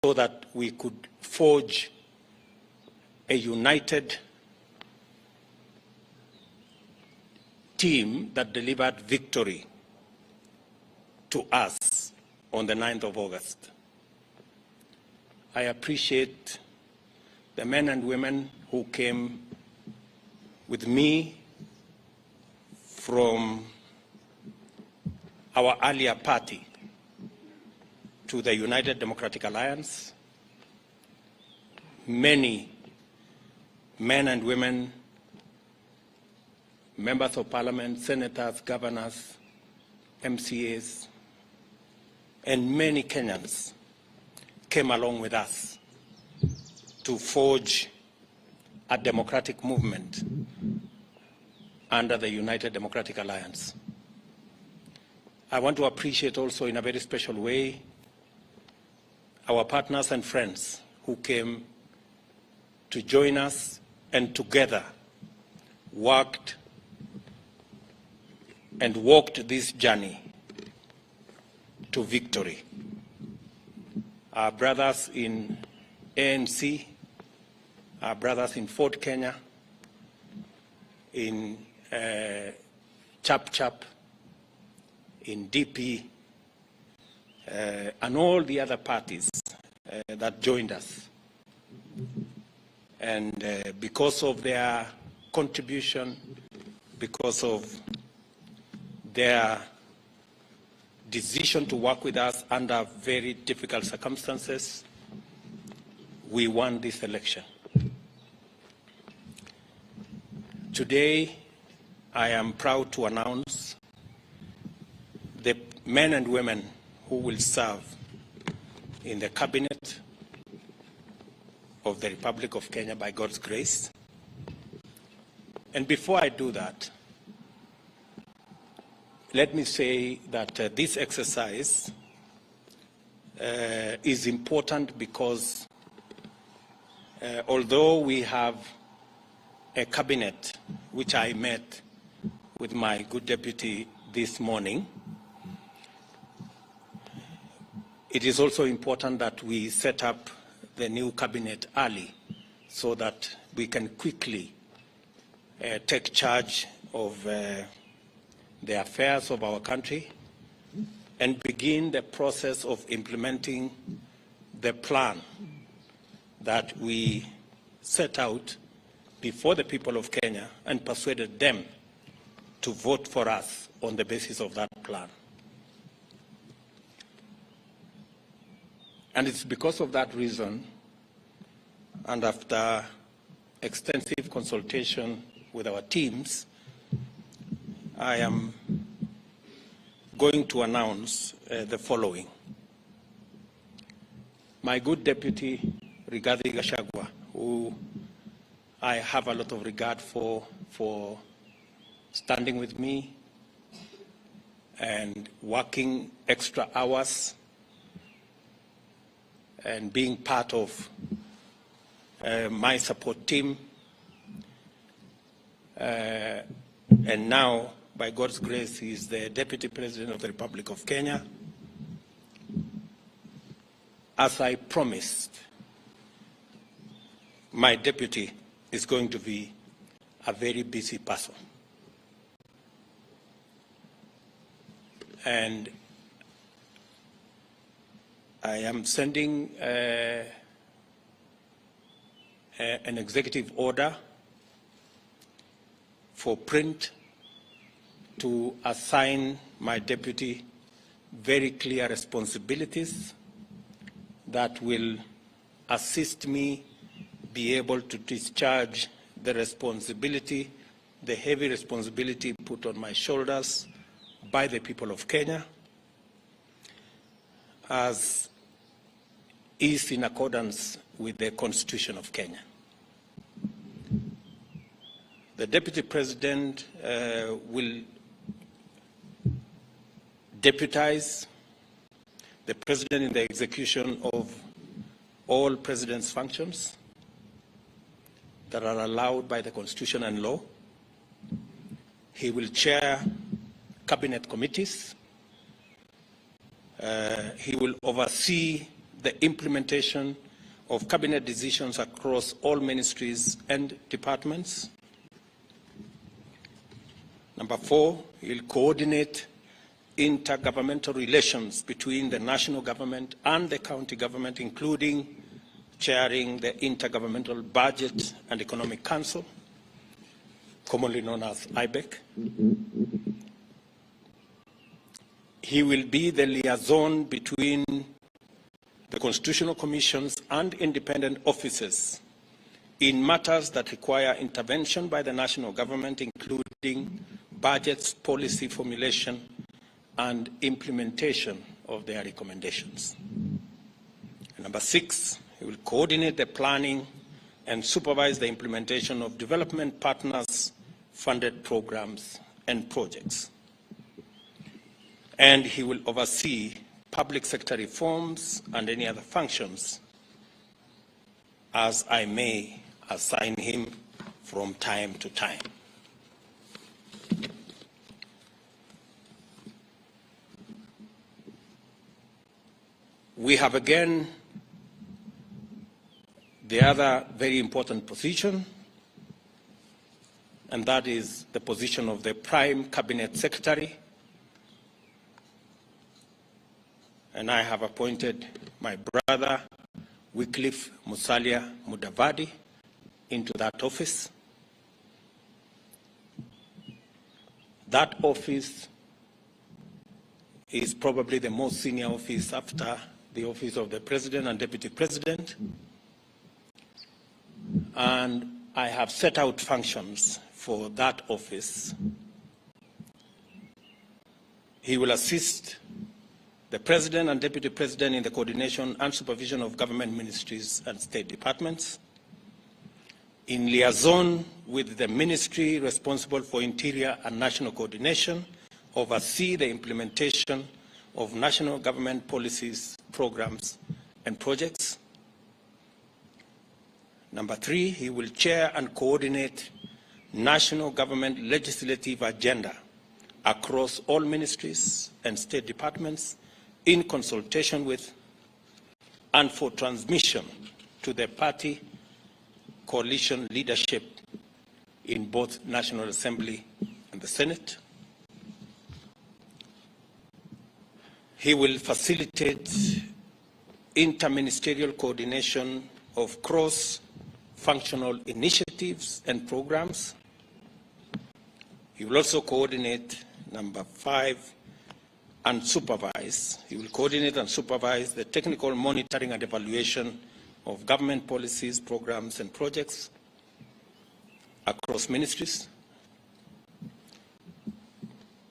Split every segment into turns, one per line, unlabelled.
so that we could forge a united team that delivered victory to us on the 9th of August. I appreciate the men and women who came with me from our earlier party to the United Democratic Alliance. Many men and women, members of parliament, senators, governors, MCAs, and many Kenyans came along with us to forge a democratic movement under the United Democratic Alliance. I want to appreciate also in a very special way our partners and friends who came to join us and together worked and walked this journey to victory. Our brothers in ANC, our brothers in Fort Kenya, in Chap Chap, in DP, and all the other parties that joined us. And because of their contribution, because of their decision to work with us under very difficult circumstances, we won this election. Today, I am proud to announce the men and women who will serve in the cabinet of the Republic of Kenya by God's grace. And before I do that, let me say that this exercise is important because although we have a cabinet, which I met with my good deputy this morning, it is also important that we set up the new cabinet early so that we can quickly take charge of the affairs of our country and begin the process of implementing the plan that we set out before the people of Kenya and persuaded them to vote for us on the basis of that plan. And it's because of that reason, and after extensive consultation with our teams, I am going to announce the following. My good deputy, Rigathi Gachagua, who I have a lot of regard for standing with me and working extra hours and being part of my support team. And now, by God's grace, he is the Deputy President of the Republic of Kenya. As I promised, my deputy is going to be a very busy person. And I am sending an executive order for print to assign my deputy very clear responsibilities that will assist me be able to discharge the responsibility, the heavy responsibility put on my shoulders by the people of Kenya, as is in accordance with the Constitution of Kenya. The Deputy President will deputize the President in the execution of all President's functions that are allowed by the Constitution and law. He will chair cabinet committees. He will oversee the implementation of cabinet decisions across all ministries and departments. Number 4, he'll coordinate intergovernmental relations between the national government and the county government, including chairing the Intergovernmental Budget and Economic Council, commonly known as IBEC. He will be the liaison between the constitutional commissions and independent offices in matters that require intervention by the national government, including budgets, policy formulation, and implementation of their recommendations. And number 6, he will coordinate the planning and supervise the implementation of development partners' funded programs and projects. And he will oversee public sector reforms and any other functions as I may assign him from time to time. We have again the other very important position, and that is the position of the Prime Cabinet Secretary. And I have appointed my brother, Wycliffe Musalia Mudavadi, into that office. That office is probably the most senior office after the office of the President and Deputy President. And I have set out functions for that office. He will assist the President and Deputy President in the coordination and supervision of government ministries and state departments, in liaison with the ministry responsible for interior and national coordination, oversee the implementation of national government policies, programs, and projects. Number 3, he will chair and coordinate national government legislative agenda across all ministries and state departments in consultation with and for transmission to the party coalition leadership in both National Assembly and the Senate. He will facilitate interministerial coordination of cross-functional initiatives and programs. He will also coordinate, number 5, and supervise. He will coordinate and supervise the technical monitoring and evaluation of government policies, programs, and projects across ministries,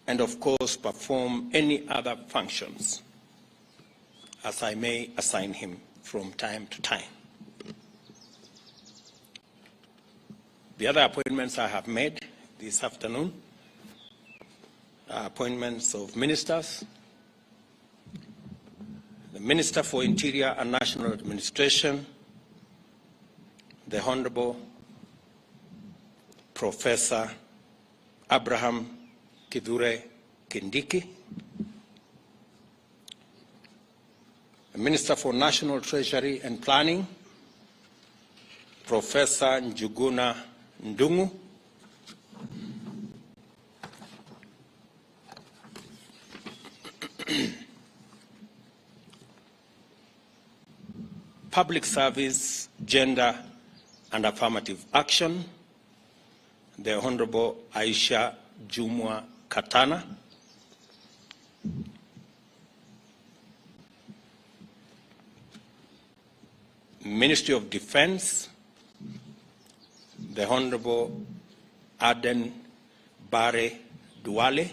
and of course perform any other functions as I may assign him from time to time. The other appointments I have made this afternoon are appointments of ministers. The Minister for Interior and National Administration, the Honorable Professor Abraham Kithure Kindiki. The Minister for National Treasury and Planning, Professor Njuguna Ndung'u. Public Service, Gender and Affirmative Action, the Honorable Aisha Jumwa Katana. Ministry of Defense, the Honorable Aden Bare Duale.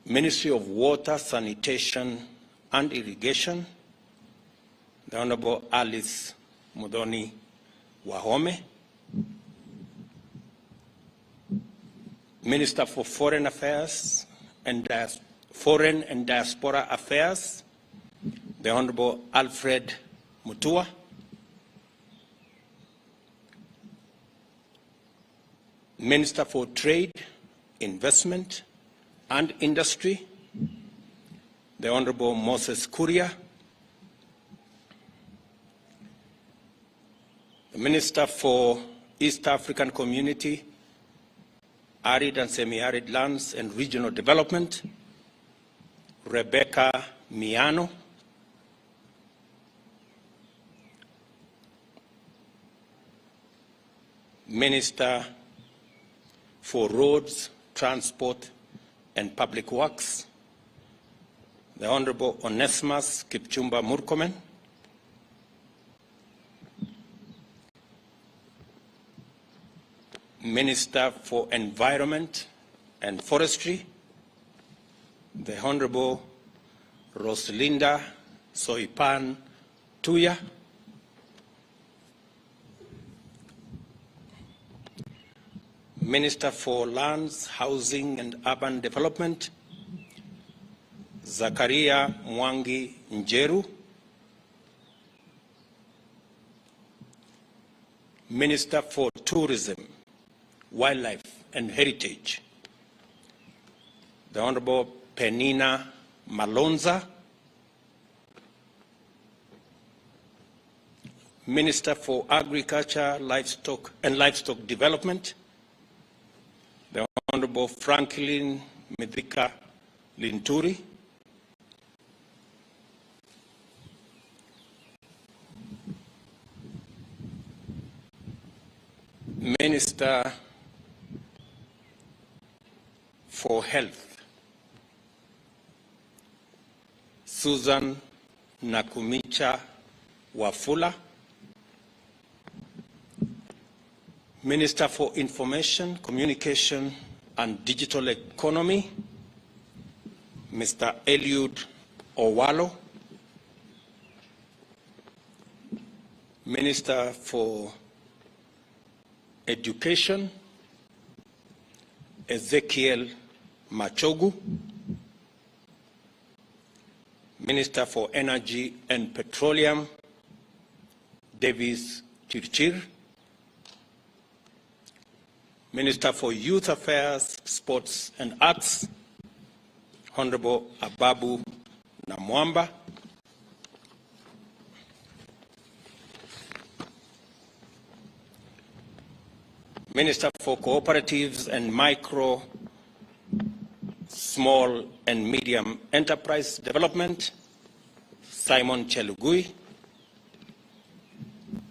Ministry of Water, Sanitation and Irrigation, the Honorable Alice Mudoni Wahome. Minister for Foreign Affairs and Foreign and Diaspora Affairs, the Honorable Alfred Mutua. Minister for Trade, Investment and Industry, the Honorable Moses Kuria, the Minister for East African Community, Arid and Semi-Arid Lands and Regional Development, Rebecca Miano, Minister for Roads, Transport and Public Works, the Honorable Onesimus Kipchumba Murkomen, Minister for Environment and Forestry, the Honorable Rosalinda Soipan Tuya, Minister for Lands, Housing and Urban Development, Zakaria Mwangi Njeru, Minister for Tourism, Wildlife and Heritage, the Honorable Penina Malonza, Minister for Agriculture, Livestock and Livestock Development, the Honorable Franklin Mithika Linturi, Minister for Health, Susan Nakumicha Wafula, Minister for Information, Communication and Digital Economy, Mr. Eliud Owalo, Minister for Education, Ezekiel Machogu, Minister for Energy and Petroleum, Davis Chirchir, Minister for Youth Affairs, Sports and Arts, Honorable Ababu Namwamba, Minister for Cooperatives and Micro, Small and Medium Enterprise Development, Simon Chelugui,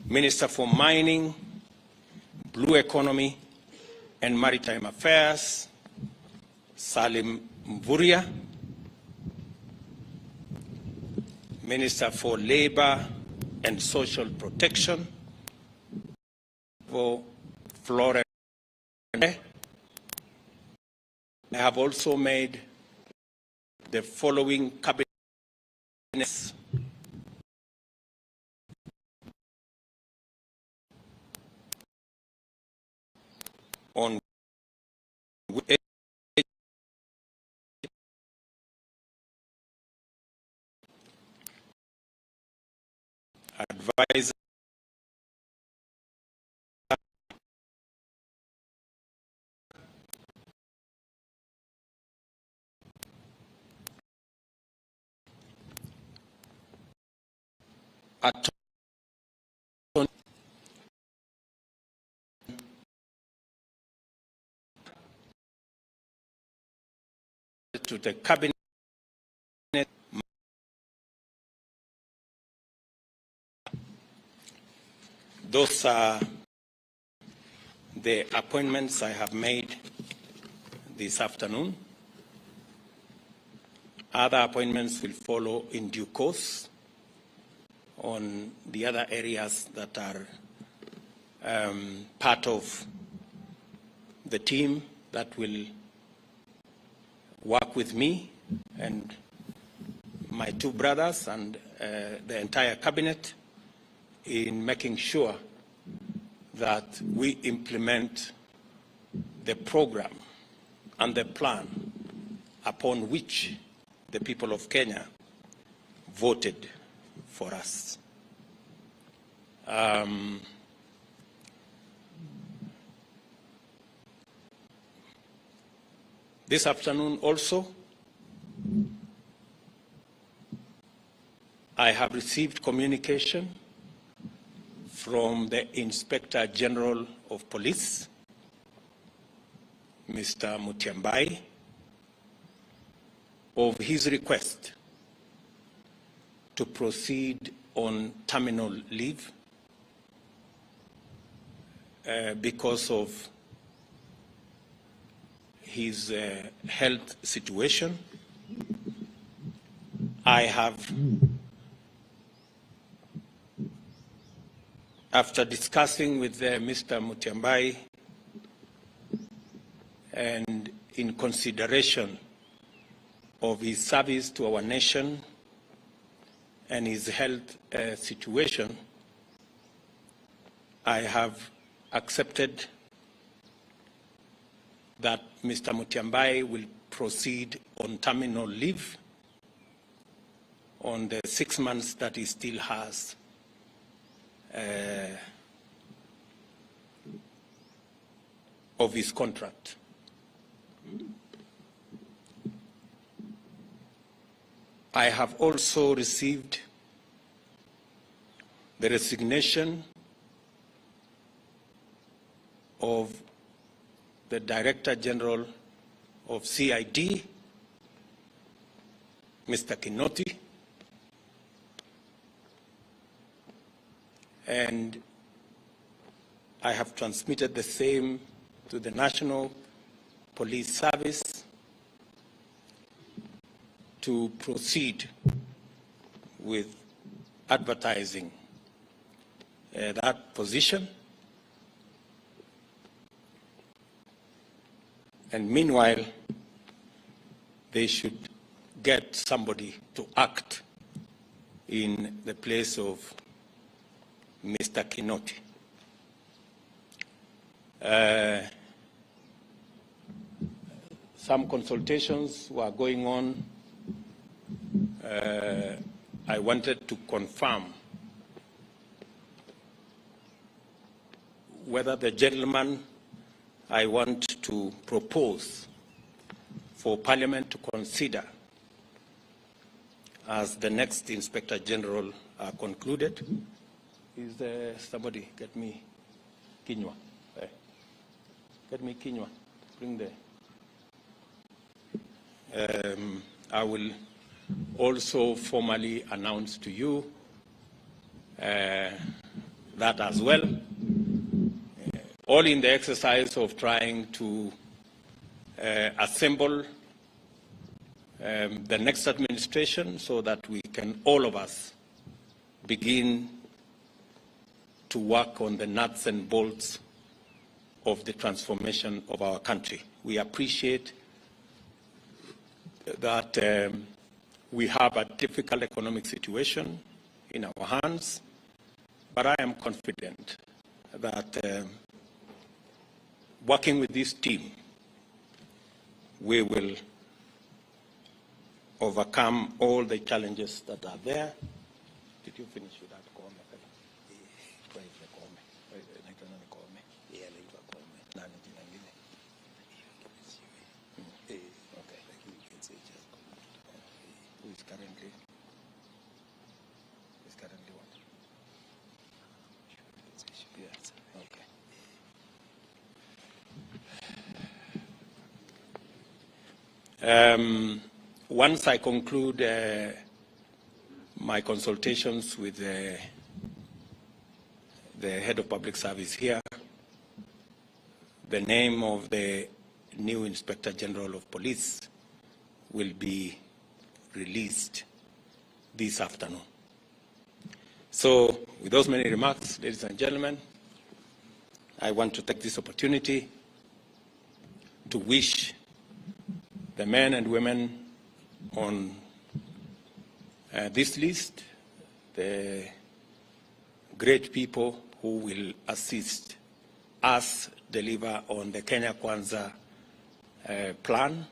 Minister for Mining, Blue Economy and Maritime Affairs, Salim Mvuria, Minister for Labor and Social Protection, for Florence. I have also made the following cabinets on advisor to the cabinet. Those are the appointments I have made this afternoon. Other appointments will follow in due course on the other areas that are part of the team that will work with me and my two brothers and the entire cabinet in making sure that we implement the program and the plan upon which the people of Kenya voted for us. This afternoon also, I have received communication from the Inspector General of Police, Mr. Mutyambai, of his request to proceed on terminal leave because of his health situation. I have, after discussing with Mr. Mutyambai and in consideration of his service to our nation and his health situation, I have accepted that Mr. Mutyambai will proceed on terminal leave on the 6 months that he still has of his contract. I have also received the resignation of the Director General of CID, Mr. Kindiki, and I have transmitted the same to the National Police Service to proceed with advertising that position. And meanwhile, they should get somebody to act in the place of Mr. Kindiki. Some consultations were going on. I wanted to confirm whether the gentleman I want to propose for Parliament to consider as the next Inspector General are concluded. Is there somebody? Get me Kinywa. Get me Kinywa. Bring the. I will also formally announce to you that as well, all in the exercise of trying to assemble the next administration so that we can, all of us, begin to work on the nuts and bolts of the transformation of our country. We appreciate that we have a difficult economic situation in our hands, but I am confident that working with this team, we will overcome all the challenges that are there. Did you finish with that? Once I conclude my consultations with the head of public service here, the name of the new Inspector General of Police will be released this afternoon. So, with those many remarks, ladies and gentlemen, I want to take this opportunity to wish the men and women on this list, the great people who will assist us deliver on the Kenya Kwanza plan.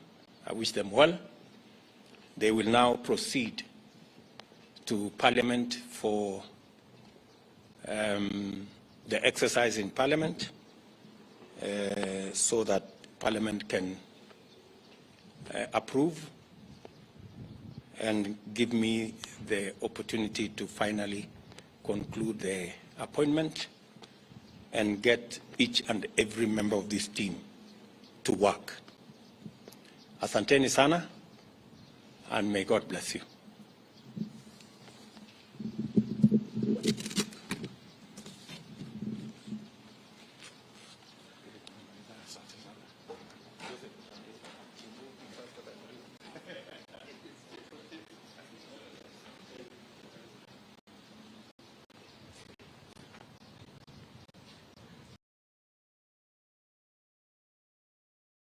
I wish them well. They will now proceed to Parliament for the exercise in Parliament so that Parliament can approve and give me the opportunity to finally conclude the appointment and get each and every member of this team to work. Asanteni sana, and may God bless you.